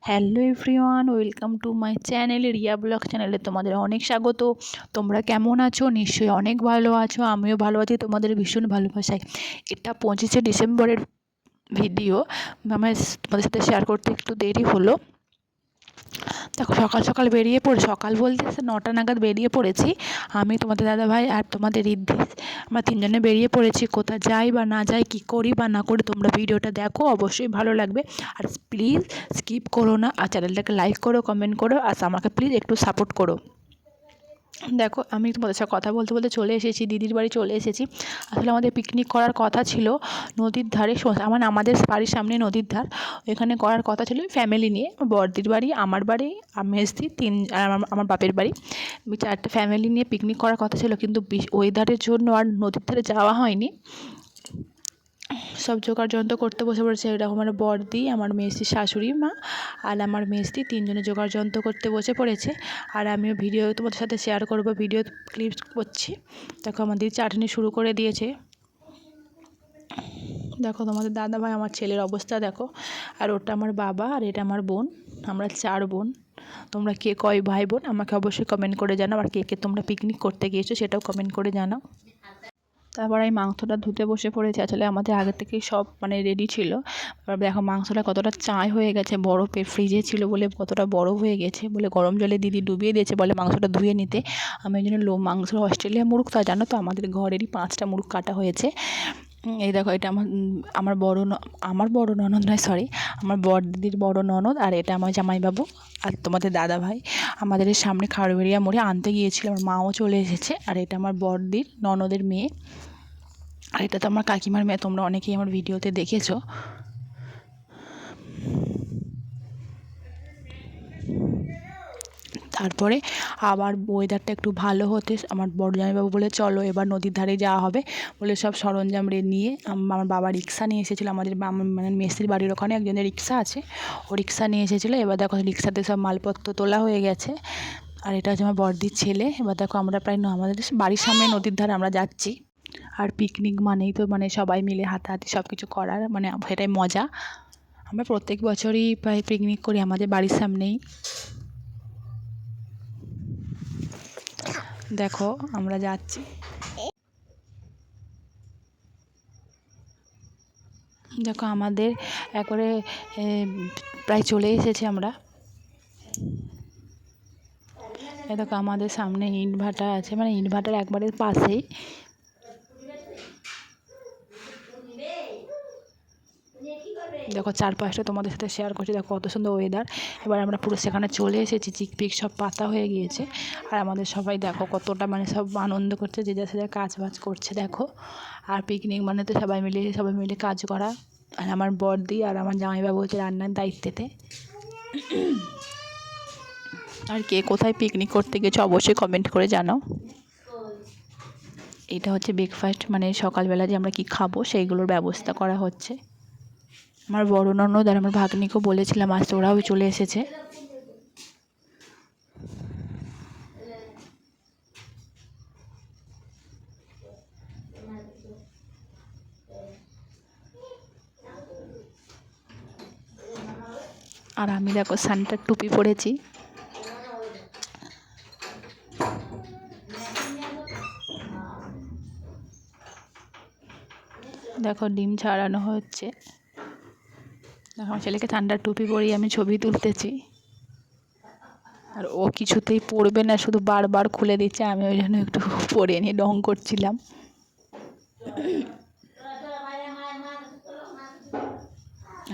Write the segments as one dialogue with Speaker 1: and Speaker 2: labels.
Speaker 1: Hello everyone, welcome to my channel Riya blog চ্যানেলে তোমাদের অনেক স্বাগত। তোমরা কেমন আছো? নিশ্চয়ই অনেক ভালো আছো, আমিও ভালো আছি তোমাদের ভীষণ ভালোবাসায়। এটা 25শে ডিসেম্বরের ভিডিও, আমার তোমাদের সাথে শেয়ার করতে একটু দেরি হলো। দেখো সকাল সকাল বেরিয়ে পড়ে, সকাল বলতে 9টা নাগাদ বেরিয়ে পড়েছি আমি, তোমাদের দাদাভাই আর তোমাদের রিদ্ধি। আমরা তিনজনে বেরিয়ে পড়েছি। কোথায় যাই বা না যাই, কী করি বা না করি, তোমরা ভিডিওটা দেখো, অবশ্যই ভালো লাগবে। আর প্লিজ স্কিপ করো না, আর চ্যানেলটাকে লাইক করো, কমেন্ট করো, আর আমাকে প্লিজ একটু সাপোর্ট করো। দেখো আমি তোমাদের সাথে কথা বলতে বলতে চলে এসেছি, দিদির বাড়ি চলে এসেছি। আসলে আমাদের পিকনিক করার কথা ছিল নদীর ধারে, আমাদের বাড়ির সামনে নদীর ধার, এখানে করার কথা ছিল ফ্যামিলি নিয়ে। বড়দির বাড়ি, আমার বাড়ি, মেজদি, আর আমার বাপের বাড়ি, 4টে ফ্যামিলি নিয়ে পিকনিক করার কথা ছিল। কিন্তু ওয়েদারের জন্য আর নদীর ধারে যাওয়া হয়নি। সব জোগাড় যন্ত্র করতে বসে পড়েছে। এরকম আমার বড়দি, আমার মেজদির শাশুড়ি মা আর আমার মেজদি, তিনজনে জোগাড় যন্ত্র করতে বসে পড়েছে। আর আমিও ভিডিও তোমাদের সাথে শেয়ার করব, ভিডিও ক্লিপ করছি। দেখো আমাদের চাটনি শুরু করে দিয়েছে। দেখো তোমাদের দাদাভাই, আমার ছেলের অবস্থা দেখো। আর ওটা আমার বাবা, আর এটা আমার বোন। আমরা 4 বোন। তোমরা কে কয় ভাই বোন আমাকে অবশ্যই কমেন্ট করে জানাও। আর কে কে তোমরা পিকনিক করতে গিয়েছো সেটাও কমেন্ট করে জানাও। তারপর আমি মাংসটা ধুতে বসে পড়েছি। আসলে আমাদের আগে থেকেই সব রেডি ছিল। এবার দেখো মাংসটা কতটা চাঁই হয়ে গেছে, বরফে ফ্রিজে ছিল বলে কতটা বরফ হয়ে গেছে, বলে গরম জলে দিদি ডুবিয়ে দিয়েছে, বলে মাংসটা ধুয়ে নিতে। আমি ওই জন্য মাংস অস্ট্রেলিয়া মুরগ, তা জানো তো আমাদের ঘরেরই 5টা মুরগ কাটা হয়েছে। এই দেখো এটা আমার বড় ননদ নয়, সরি, আমার বড় দিদির বড় ননদ, আর এটা আমার জামাইবাবু আর তোমাদের দাদা ভাই। আমাদের সামনে খারবেড়িয়া মোড়ে আনতে গিয়েছিল, আমার মাও চলে এসেছে। আর এটা আমার বড়দির ননদের মেয়ে, আর এটা তো আমার কাকিমার মেয়ে, তোমরা অনেকেই আমার ভিডিওতে দেখেছো। তারপরে আবার ওয়েদারটা একটু ভালো হতে আমার বড় জামাইবাবু বলে চলো এবার নদীর ধারে যাওয়া হবে, বলে সব সরঞ্জাম নিয়ে আমার বাবা রিক্সা নিয়ে এসেছিলো। আমাদের মেসির বাড়ির ওখানে একজনের রিক্সা আছে, ও রিক্সা নিয়ে এসেছিলো। এবার দেখো রিক্সাতে সব মালপত্র তোলা হয়ে গেছে। আর এটা হচ্ছে আমার বড়দির ছেলে। এবার দেখো আমরা প্রায় আমাদের বাড়ির সামনে নদীর ধারে আমরা যাচ্ছি। আর পিকনিক মানেই তো সবাই মিলে হাতাহাতি সব কিছু করার, সেটাই মজা। আমরা প্রত্যেক বছরই প্রায় পিকনিক করি আমাদের বাড়ির সামনেই। দেখো আমরা যাচ্ছি। দেখো আমাদের একবারে প্রায় চলে এসেছি আমরা। দেখো আমাদের সামনে ইটভাটা আছে, ইটভাটার একবারে পাশেই। দেখো চারপাশটা তোমাদের সাথে শেয়ার করছি। দেখো কত সুন্দর ওয়েদার। এবার আমরা পুরো সেখানে চলে এসেছি, চিকপিক সব পাতা হয়ে গিয়েছে। আর আমাদের সবাই দেখো কতটা সব আনন্দ করছে, যে যার সাথে কাজ বাজ করছে দেখো। আর পিকনিক তো সবাই মিলে কাজ করা। আর আমার বড়দি আর আমার জামাইবাবু হচ্ছে রান্নার দায়িত্বেতে। আর কে কোথায় পিকনিক করতে গেছো অবশ্যই কমেন্ট করে জানাও। এটা হচ্ছে ব্রেকফাস্ট, সকালবেলা যে আমরা কি খাবো সেইগুলোর ব্যবস্থা করা হচ্ছে। আমার বড় ননদ আর আমার ভাগ্নিকেও বলেছিলাম আসতে, ওরাও চলে এসেছে। আর আমি দেখো সানটার টুপি পরেছি। দেখো ডিম ছাড়ানো হচ্ছে। দেখো আমার ছেলেকে ঠান্ডার টুপি পরিয়ে আমি ছবি তুলতেছি। আর ও কিছুতেই পড়বে না, শুধু বারবার খুলে দিচ্ছে। আমি ওই জন্য একটু পরে নিয়ে ঢং করছিলাম।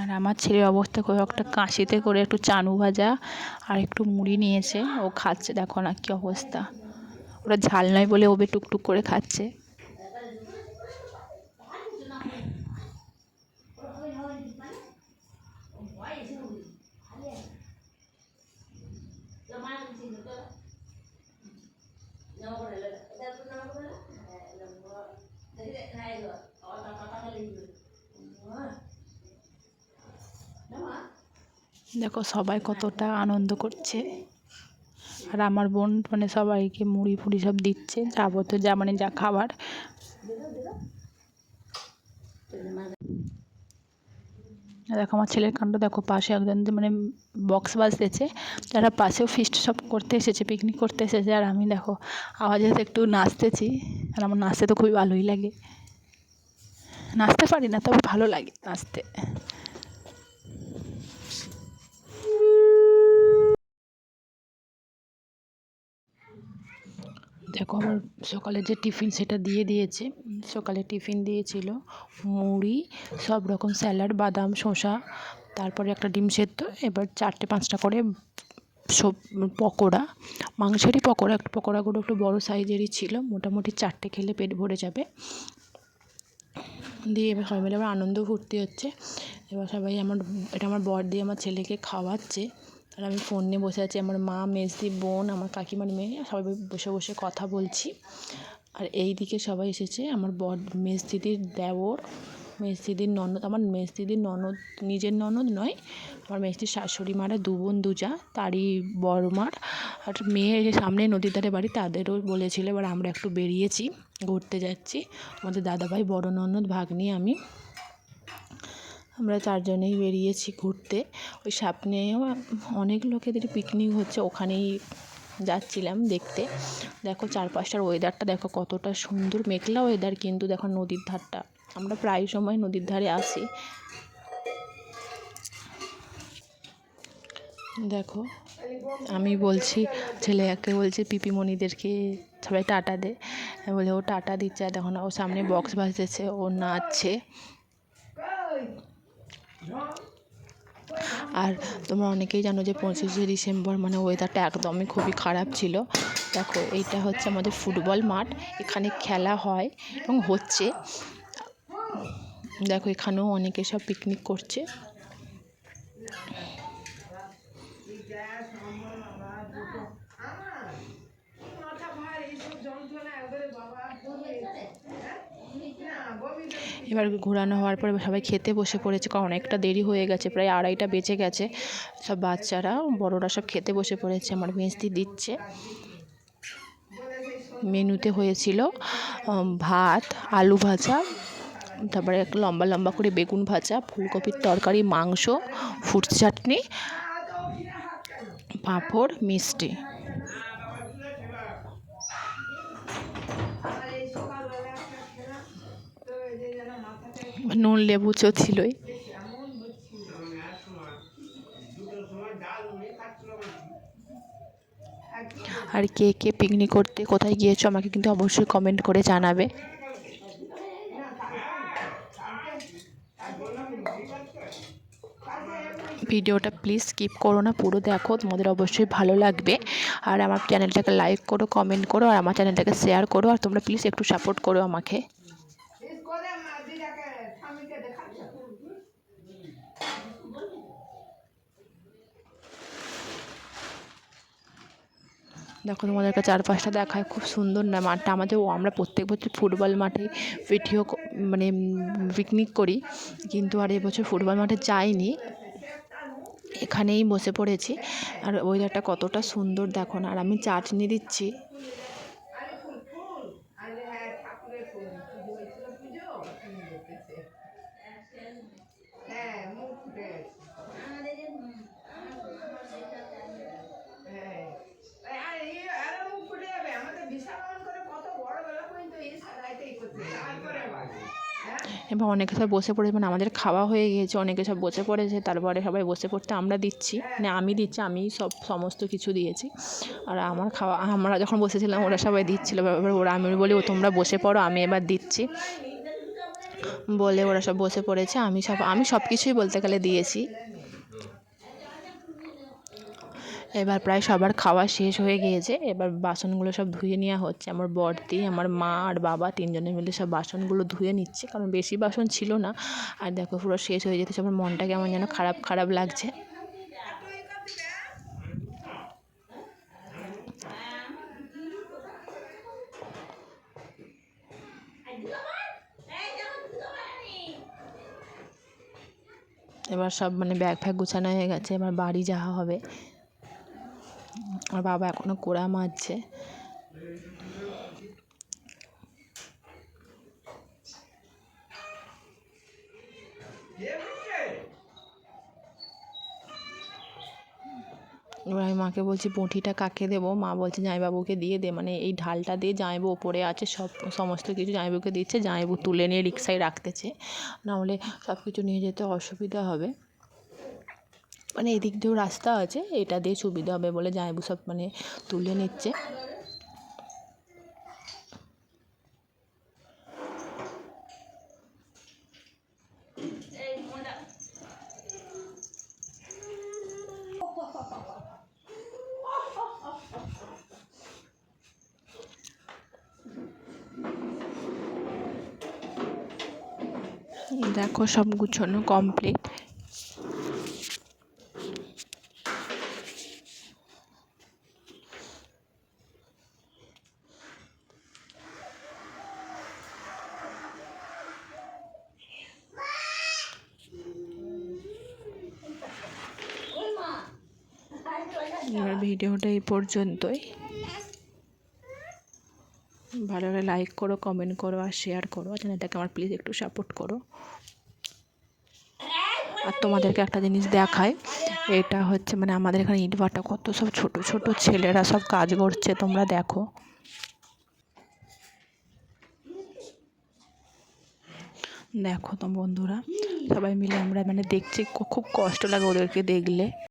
Speaker 1: আর আমার ছেলের অবস্থা খুব একটা, কাশিতে করে একটু চানু ভাজা আর একটু মুড়ি নিয়েছে, ও খাচ্ছে। দেখো না কী অবস্থা, ওরা ঝাল নয় বলে ওবে টুকটুক করে খাচ্ছে। দেখো সবাই কতটা আনন্দ করছে। আর আমার বোন সবাইকে মুড়ি ফুড়ি সব দিচ্ছে, যাবতীয় যা খাবার। দেখো আমার ছেলের কাণ্ড দেখো, পাশে একজন মানে বক্স বাজতেছে, যারা পাশেও ফিস্ট সব করতে এসেছে, পিকনিক করতে এসেছে, আর আমি দেখো আওয়াজে একটু নাচতেছি। আর আমার নাচতে তো খুবই ভালোই লাগে, নাচতে পারি না তবে ভালো লাগে নাচতে। দেখো আমার সকালে যে টিফিন সেটা দিয়ে দিয়েছে। সকালে টিফিন দিয়েছিল মুড়ি, সব রকম স্যালাড, বাদাম, শসা, তারপরে একটা ডিম সেদ্ধ, এবার 4-5টা করে সব পকোড়া, মাংসেরই পকোড়া, একটু পকোড়াগুলো একটু বড়ো সাইজেরই ছিল, মোটামুটি 4টে খেলে পেট ভরে যাবে। দিয়ে এবার সবাই মিলে আবার আনন্দ ফুর্তি হচ্ছে। এবার সবাই এটা আমার বর দিয়ে আমার ছেলেকে খাওয়াচ্ছে, আর আমি ফোন নিয়ে বসে আছি। আমার মা, মেজদি বোন, আমার কাকিমার মেয়ে, সবাই বসে বসে কথা বলছি। আর এই দিকে সবাই এসেছে, আমার বর, মেজদিদির দেওর, মেজদিদির ননদ, আমার মেজদিদির ননদ নিজের ননদ নয়, আমার মেজদির শাশুড়ি মারা 2 বোন 2 জা, তারই বড়মার আর মেয়ে, সামনে নদীর ধারে বাড়ি, তাদেরও বলেছিল। এবার আমরা একটু বেরিয়েছি, ঘুরতে যাচ্ছি। আমাদের দাদাভাই, বড় ননদ, ভাগ্নি, আমরা 4 জনেই বেরিয়েছি ঘুরতে। ওই সামনেও অনেক লোকেদের পিকনিক হচ্ছে, ওখানেই যাচ্ছিলাম দেখতে। দেখো চারপাশটার ওয়েদারটা দেখো কতটা সুন্দর, মেঘলা ওয়েদার, কিন্তু দেখো নদীর ধারটা, আমরা প্রায় সময় নদীর ধারে আসি। দেখো আমি বলছি, ছেলেকে বলছি পিপিমণিদেরকে সবাই টাটা দে, বলে ও টাটা দিচ্ছে। আর দেখো না, ও সামনে বক্স বাজতেছে, ও নাচছে। আর তোমরা অনেকেই জানো যে 25শে ডিসেম্বর মানে ওয়েদারটা একদমই খুবই খারাপ ছিল। দেখো এইটা হচ্ছে আমাদের ফুটবল মাঠ, এখানে খেলা হয় এবং হচ্ছে। দেখো এখানেও অনেকে সব পিকনিক করছে। এবার ঘোরানো হওয়ার পরে সবাই খেতে বসে পড়েছে, কারণ অনেকটা দেরি হয়ে গেছে, প্রায় 2:30টা বেজে গেছে। সব বাচ্চারা, বড়রা সব খেতে বসে পড়েছে। আমার মেজদি দিচ্ছে। মেনুতে হয়েছিল ভাত, আলু ভাজা, তারপরে একটা লম্বা লম্বা করে বেগুন ভাজা, ফুলকপির তরকারি, মাংস, ফ্রুট চাটনি, পাঁপড়, মিষ্টি, নুন লেবু তো ছিলই। আর কে কে পিকনিক করতে কোথায় গিয়েছো আমাকে কিন্তু অবশ্যই কমেন্ট করে জানাবে। ভিডিওটা প্লিজ স্কিপ করো না, পুরো দেখো, তোমাদের অবশ্যই ভালো লাগবে। আর আমার চ্যানেলটাকে লাইক করো, কমেন্ট করো, আর আমার চ্যানেলটাকে শেয়ার করো। আর তোমরা প্লিজ একটু সাপোর্ট করো আমাকে। দেখো তোমাদেরকে চারপাশটা দেখায়, খুব সুন্দর না মাঠটা আমাদের। আমরা প্রত্যেক বছর ফুটবল মাঠে মানে পিকনিক করি, কিন্তু আর এবছর ফুটবল মাঠে যাইনি, এখানেই বসে পড়েছি। আর ওয়েদারটা কতটা সুন্দর দেখো না। আর আমি চাটনি দিচ্ছি। এবার অনেকে সব বসে পড়েছে, মানে আমাদের খাওয়া হয়ে গিয়েছে, অনেকে সব বসে পড়েছে, তারপরে সবাই বসে পড়তে আমরা দিচ্ছি, মানে আমি দিচ্ছি, আমি সমস্ত কিছু দিয়েছি। আর আমার খাওয়া, আমরা যখন বসেছিলাম ওরা সবাই দিচ্ছিলো, এবার আমি বলি ও তোমরা বসে পড়ো, আমি এবার দিচ্ছি বলে ওরা সব বসে পড়েছে। আমি সব কিছুই বলতে গেলে দিয়েছি। এবার প্রায় সবার খাওয়া শেষ হয়ে গিয়েছে, এবার বাসনগুলো সব ধুয়ে নেওয়া হচ্ছে। আমার বড়দি, আমার মা আর বাবা 3 জনে মিলে সব বাসনগুলো ধুয়ে নিচ্ছে, কারণ বেশি বাসন ছিল না। আর দেখো পুরো শেষ হয়ে যেতেছে, আমার মনটা কেমন যেন খারাপ খারাপ লাগছে। এবার সব মানে ব্যাগ ফ্যাগ গুছানো হয়ে গেছে, এবার বাড়ি যাওয়া হবে। আর বাবা এখনও কোড়া মারছে। এবার আমি মাকে বলছি পুঁঠিটা কাকে দেবো, মা বলছে জামাইবাবুকে দিয়ে দে, মানে এই ঢালটা দিয়ে জামাইবাবু ওপরে আছে, সমস্ত কিছু জামাইবাবুকে দিচ্ছে, জামাইবাবু তুলে নিয়ে রিক্সায় রাখতেছে, নাহলে সব কিছু নিয়ে যেতে অসুবিধা হবে, মানে এদিক দিয়েও রাস্তা আছে, এটা দিয়ে সুবিধা হবে বলে জামাইবাবু সব মানে তুলে নিচ্ছে। দেখো সব গুছানো কমপ্লিট। এবার ভিডিওটা এই পর্যন্তই। ভালো লাগলে লাইক করো, কমেন্ট করো আর শেয়ার করো, চ্যানেলটাকে আমার প্লিজ একটু সাপোর্ট করো। আর তোমাদেরকে একটা জিনিস দেখায়, এটা হচ্ছে মানে আমাদের এখানে ইটভাটা কত সব ছোট ছোট ছেলেরা সব কাজ করছে, তোমরা দেখো। দেখো তো বন্ধুরা, সবাই মিলে আমরা মানে দেখছি, খুব কষ্ট লাগে ওদেরকে দেখলে।